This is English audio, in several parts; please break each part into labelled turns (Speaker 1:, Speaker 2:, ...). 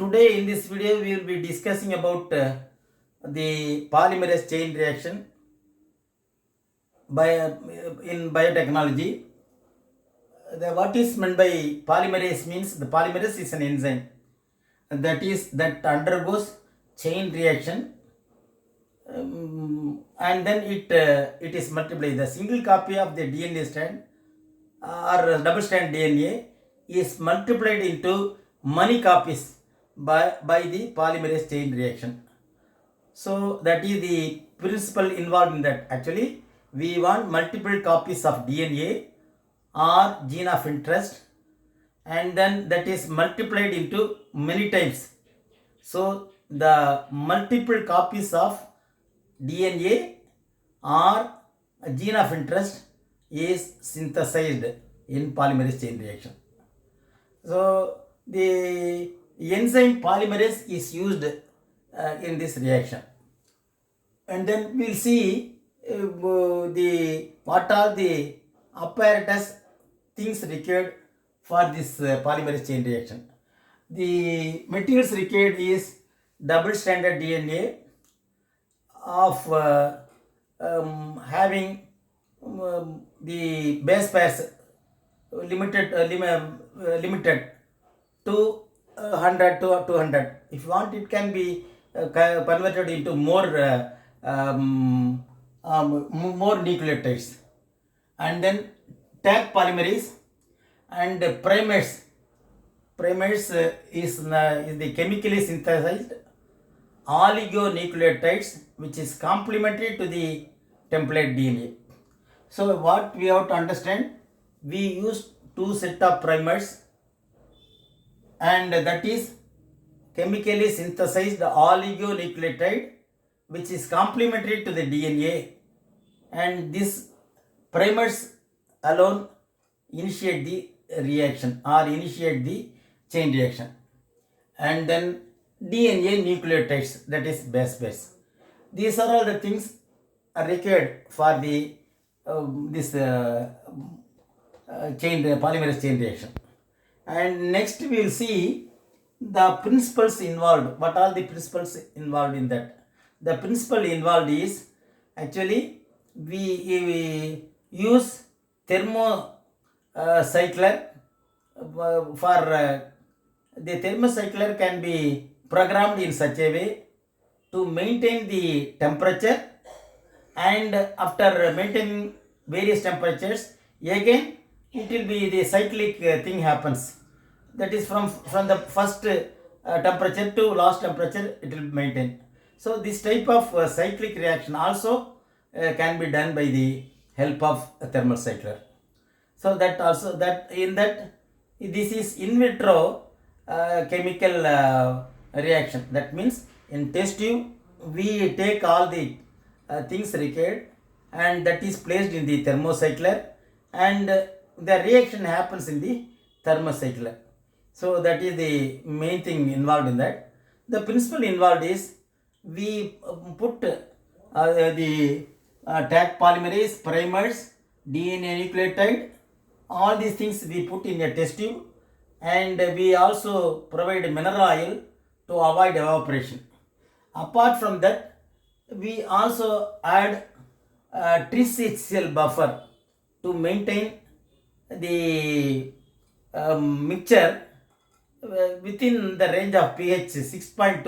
Speaker 1: today in this video we will be discussing about the polymerase chain reaction in biotechnology. What is meant by polymerase means the polymerase is an enzyme that undergoes chain reaction, and then it is multiplied. The single copy of the DNA strand or double strand DNA is multiplied into many copies by the polymerase chain reaction. So that is the principle involved in that. Actually, we want multiple copies of DNA or gene of interest, and then that is multiplied into many times. So the multiple copies of DNA or gene of interest is synthesized in polymerase chain reaction. So the enzyme polymerase is used in this reaction, and then we'll see what are the apparatus things required for this polymerase chain reaction. The materials required is double stranded DNA of having the base pairs limited to 100 to 200. If you want, it can be converted into more nucleotides, and then Taq polymerase and primers. Primers is the chemically synthesized oligonucleotides which is complementary to the template DNA. So what we have to understand, we use two set of primers, and that is chemically synthesized oligonucleotide which is complementary to the DNA, and these primers alone initiate the reaction or initiate the chain reaction, and then DNA nucleotides, that is base pairs. These are all the things are required for the polymerase chain reaction. And next we will see the principles involved. What are the principles involved in that? The principle involved is actually we use thermocycler for the thermocycler can be programmed in such a way to maintain the temperature, and after maintaining various temperatures again it will be the cyclic thing happens, that is from the first temperature to last temperature it will maintain. So this type of cyclic reaction also can be done by the help of a thermal cycler. So that also, that in that this is in vitro chemical reaction. That means in test tube we take all the things required, and that is placed in the thermocycler, and the reaction happens in the thermocycler. So that is the main thing involved in that. The principle involved is we put the Taq polymerase, primers, DNA nucleotide, all these things we put in a test tube, and we also provide mineral oil to avoid evaporation. Apart from that, we also add tris HCl buffer to maintain the mixture within the range of pH 6.8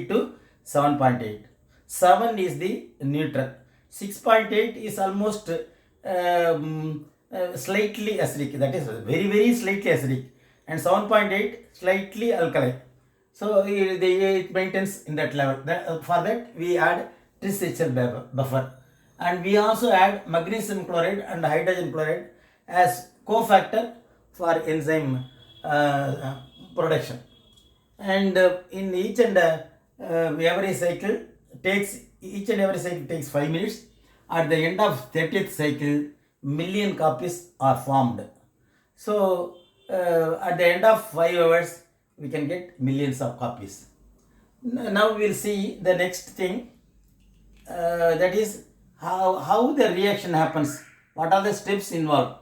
Speaker 1: to 7.8. 7 is the neutral. 6.8 is almost slightly acidic, that is very slightly acidic, and 7.8 slightly alkaline. So it maintains in that level. For that we add tris HCl buffer, and we also add magnesium chloride and hydrogen chloride as cofactor for enzyme production. And in each and every cycle takes 5 minutes. At the end of 30th cycle, million copies are formed. So at the end of 5 hours we can get millions of copies. Now we will see the next thing, that is how the reaction happens. What are the steps involved?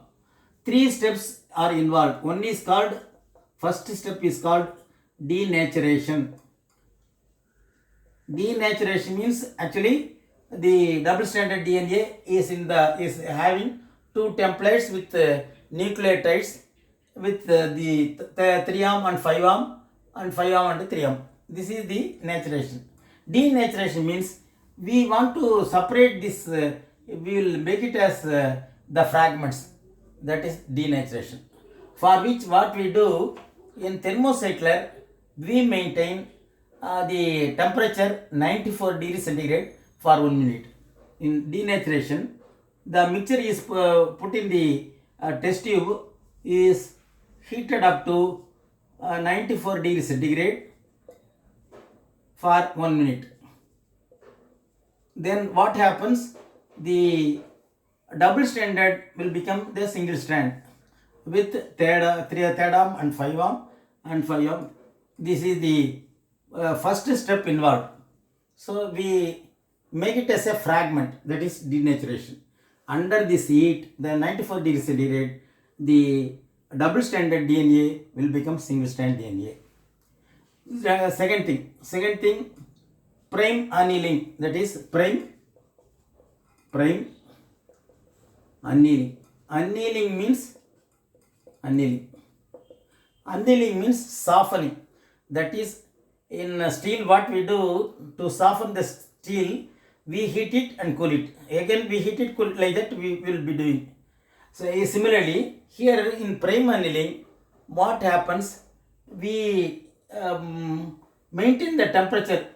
Speaker 1: 3 steps are involved. One is called, first step is called denaturation. Denaturation means actually the double stranded DNA is having two templates with nucleotides with the 3' and 5' and 5' and 3'. This is the naturation. Denaturation means we want to separate this, we will make it as the fragments. That is denaturation. For which what we do in thermocycler, we maintain the temperature 94 degrees centigrade for 1 minute. In denaturation, the mixture is put in the test tube, is heated up to 94 degrees centigrade for 1 minute. Then what happens? The double stranded will become the single strand with third arm and 5' and 5'. This is the first step involved. So we make it as a fragment, that is denaturation. Under this heat, the 94 degrees centigrade, the double stranded DNA will become single strand DNA. Second thing, prime annealing, that is prime annealing. Annealing means softening. That is, in steel, what we do to soften the steel, we heat it and cool it. Again, we heat it, cool it, like that we will be doing. So similarly, here in prime annealing, what happens? We maintain the temperature.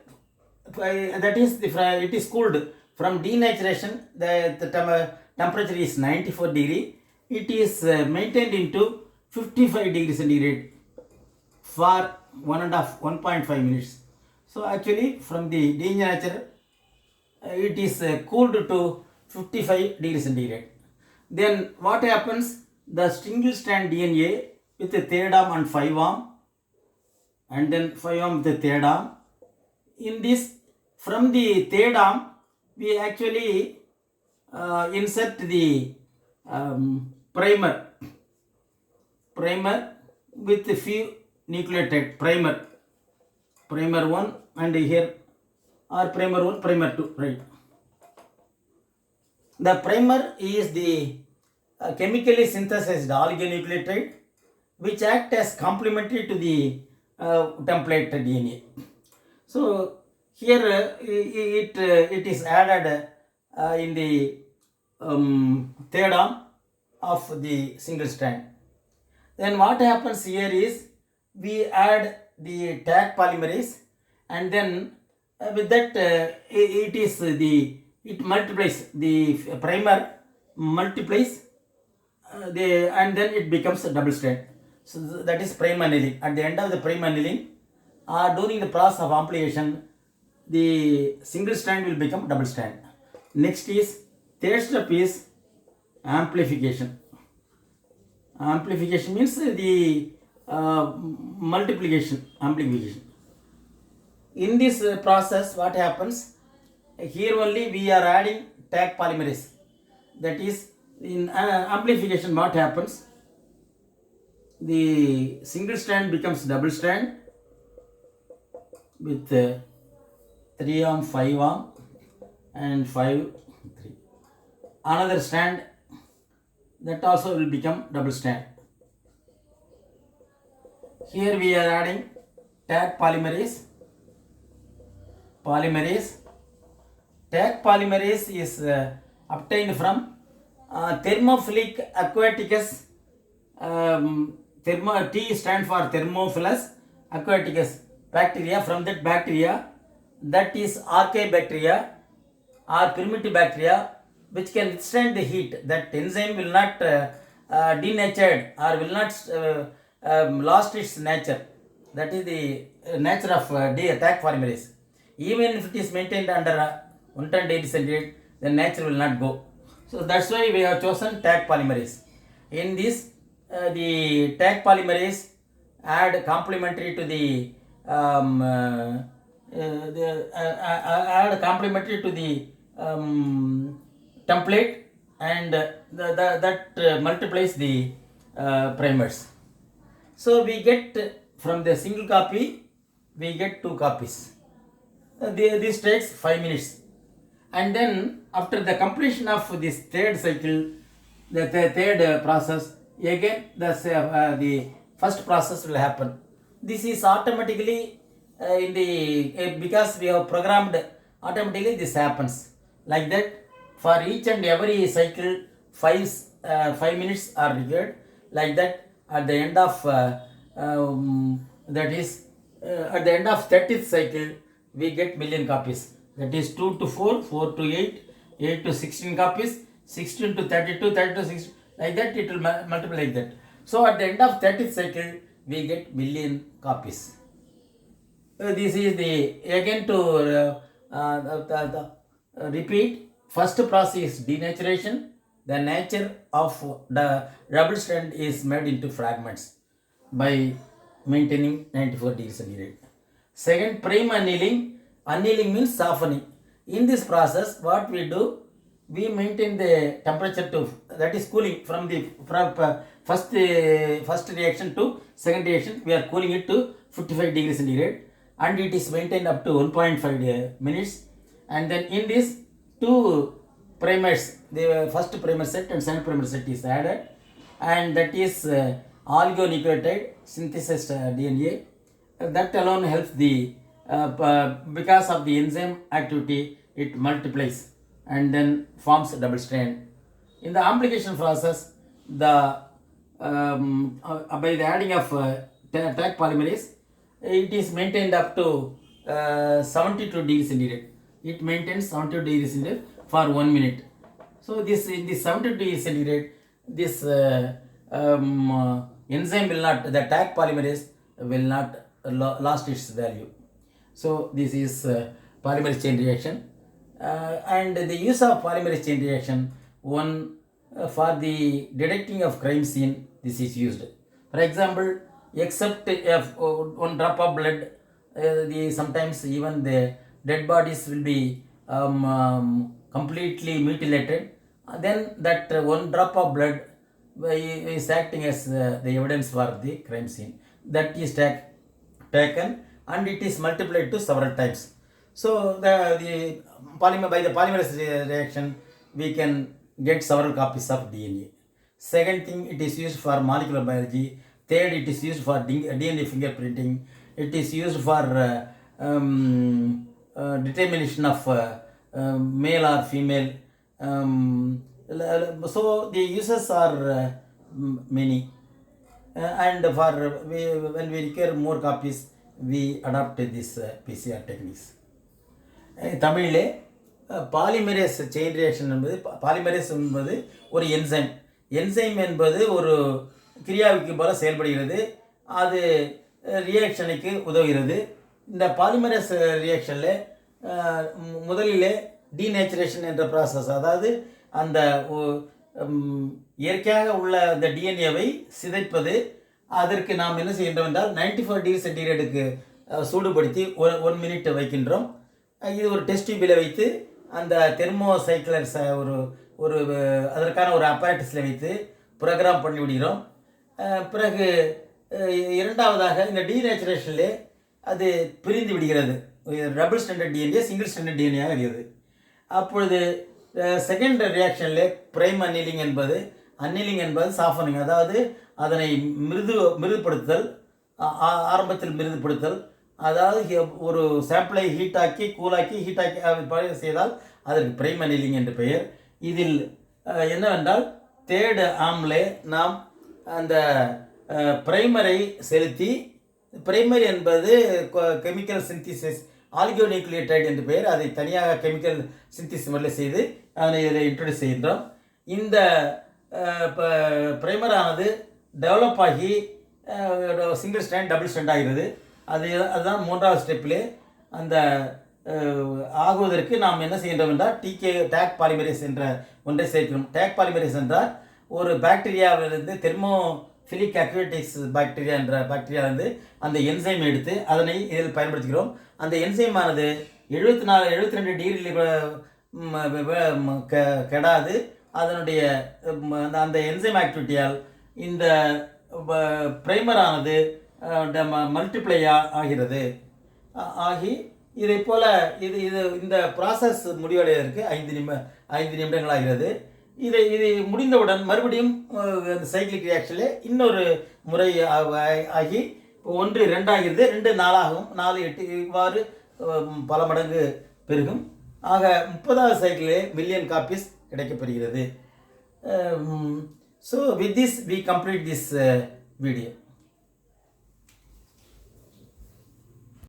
Speaker 1: That is, it is cooled from denaturation. The temperature is 94 degree. It is maintained into 55 degrees centigrade for 1.5 minutes. So actually, from the denature, it is cooled to 55 degrees centigrade. Then what happens? The single strand DNA with the third arm and 5' and then 5' with the third arm. In this, from the third arm, we actually insert the primer with a few nucleotide. Primer 1 and here, or primer 1, primer 2, right? The primer is the chemically synthesized oligonucleotide which act as complementary to the template DNA. So here it is added in the third arm of the single strand. Then what happens here is we add the Taq polymerase, and then with that it multiplies, the primer multiplies and then it becomes a double strand. So that is prime annealing. At the end of the prime annealing, or during the process of amplification, the single strand will become double strand. Next is, third step is amplification. Amplification means the amplification. In this process, what happens? Here only we are adding Taq polymerase. That is, in amplification, what happens? The single strand becomes double strand with 3 arm, 5 arm, and 5, 3. Another strand, that also will become double strand. Here we are adding Taq polymerase. Taq polymerase is obtained from Thermophilus aquaticus. T stands for Thermophilus aquaticus bacteria. From that bacteria, that is archaebacteria or primitive bacteria, which can withstand the heat. That enzyme will not denatured or will not lost its nature. That is the nature of Taq polymerase. Even if it is maintained under 110 degrees centigrade, the nature will not go. So that's why we have chosen Taq polymerase. In this, the Taq polymerase add complementary to the template, and that multiplies the primers. So we get from the single copy we get 2 copies. This takes 5 minutes. And then after the completion of this third cycle, the third process, again the first process will happen. This is automatically in the because we have programmed, automatically this happens. Like that, for each and every cycle, 5 minutes are required. Like that, at the end of that is at the end of 30th cycle, we get million copies. That is 2 to 4, 4 to 8, 8 to 16 copies, 16 to 32, 32 to 60, like that it will multiply like that. So at the end of 30th cycle, we get million copies. This is the, again to repeat, first process is denaturation. The nature of the double strand is made into fragments by maintaining 94 degrees centigrade. Second, prime annealing. Annealing means softening. In this process, what we do, we maintain the temperature to, that is cooling from the first reaction to second reaction. We are cooling it to 55 degrees centigrade, and it is maintained up to 1.5 minutes. And then in this, 2 primers, the first primer set and second primer set is added, and that is oligonucleotide synthesis DNA. That alone helps the because of the enzyme activity, it multiplies and then forms a double strand. In the amplification process, the by the adding of Taq polymerase, it is maintained up to 72 degrees centigrade. It maintains 72 degrees centigrade for 1 minute. So this, in this 72 degrees centigrade, this enzyme will not, the Taq polymerase will not lost its value. So this is polymerase chain reaction, and the use of polymerase chain reaction, one for the detecting of crime scene, this is used. For example, except if 1 drop of blood, sometimes even the dead bodies will be completely mutilated. Then that 1 drop of blood is acting as the evidence for the crime scene. That is taken and it is multiplied to several times. So the polymer, by the polymerase reaction, we can get several copies of DNA. Second thing, it is used for molecular biology. Third, it is used for DNA fingerprinting. It is used for determination of male or female. So the uses are many. And for when we require more copies, we adopt this PCR techniques. தமிழிலே polymerase chain reaction என்பது, polymerase என்பது ஒரு enzyme என்பது ஒரு கிரியாவுக்கு போல செயல்படுகிறது. அது ரியாக்ஷனுக்கு உதவுகிறது. இந்த பாலிமரேஸ் ரியாக்ஷனில் முதலிலே டீநேச்சுரேஷன் என்ற ப்ராசஸ், அதாவது அந்த இயற்கையாக உள்ள அந்த டிஎன்ஏவை சிதைப்பது. அதற்கு நாம் என்ன செய்கின்றோம் என்றால் 94 டிகிரி சென்டிகிரேடுக்கு சூடுபடுத்தி 1 மினிட் வைக்கின்றோம். இது ஒரு டெஸ்ட் டியூபில் வைத்து அந்த தெர்மோசைக்கிளர் ஒரு அதற்கான ஒரு அப்பராட்டஸில் வைத்து ப்ரோக்ராம் பண்ணி விடுகிறோம். பிறகு இரண்டாவதாக இந்த டீநேச்சுரேஷனில் அது பிரிந்து விடுகிறது. Double standard DNA single standard டிஎன்ஏயாக இருக்கிறது. அப்பொழுது செகண்ட் ரியாக்ஷனில் பிரைம் அன்னிலிங் என்பது சாஃபனிங், அதாவது அதனை மிருதுப்படுத்தல், ஆரம்பத்தில் மிருதுப்படுத்தல், அதாவது ஒரு சாம்பிளை ஹீட்டாக்கி கூலாக்கி ஹீட்டாக்கி செய்தால் அதற்கு பிரைம் அன்னிலிங் என்று பெயர். இதில் என்னவென்றால் தேர்டு ஆம்லே நாம் அந்த பிரைமரை செலுத்தி, பிரைமரி என்பது கெமிக்கல் சிந்தசிஸ் ஆலிகோநியூக்ளியோடைடு என்று பெயர், அதை தனியாக கெமிக்கல் சிந்தசிஸ் முறையில் செய்து அதனை இதை இன்ட்ரடியூஸ் செய்கின்றோம். இந்த பிரைமரானது டெவலப் ஆகி சிங்கிள் ஸ்டாண்ட் டபுள் ஸ்டாண்ட் ஆகிறது. அதுதான் மூன்றாவது ஸ்டெப்பிலே. அந்த ஆகுவதற்கு நாம் என்ன செய்கின்றோம் என்றால் டேக் பாலிமரேஸ் என்ற ஒன்றை சேர்க்கிறோம். டேக் பாலிமரேஸ் என்றால் ஒரு பாக்டீரியாவிலிருந்து தெர்மோஃபிலிக் அக்வேட்டிக்ஸ் பாக்டீரியா என்ற பாக்டீரியாவிலிருந்து அந்த என்சைம் எடுத்து அதனை இதில் பயன்படுத்துகிறோம். அந்த என்சைமானது 72 டிகிரியில் கெடாது. அதனுடைய அந்த என்சைம் ஆக்டிவிட்டியால் இந்த பிரைமரானது மல்டிப்ளை ஆகிறது. ஆகி இதை போல் இந்த ப்ராசஸ் முடிவடைவதற்கு 5 நிமிடங்கள் ஆகிறது. இதை முடிந்தவுடன் மறுபடியும் சைக்கிளிக் ரியாக்ஷனில் இன்னொரு முறை ஆகி 1 2 ஆகிறது, 2 4 ஆகும், 4 8 இவ்வாறு பல மடங்கு பெருகும். ஆக 30வது சைக்கிளிலே மில்லியன் காப்பீஸ் கிடைக்கப்பெறுகிறது. So with this we complete this video.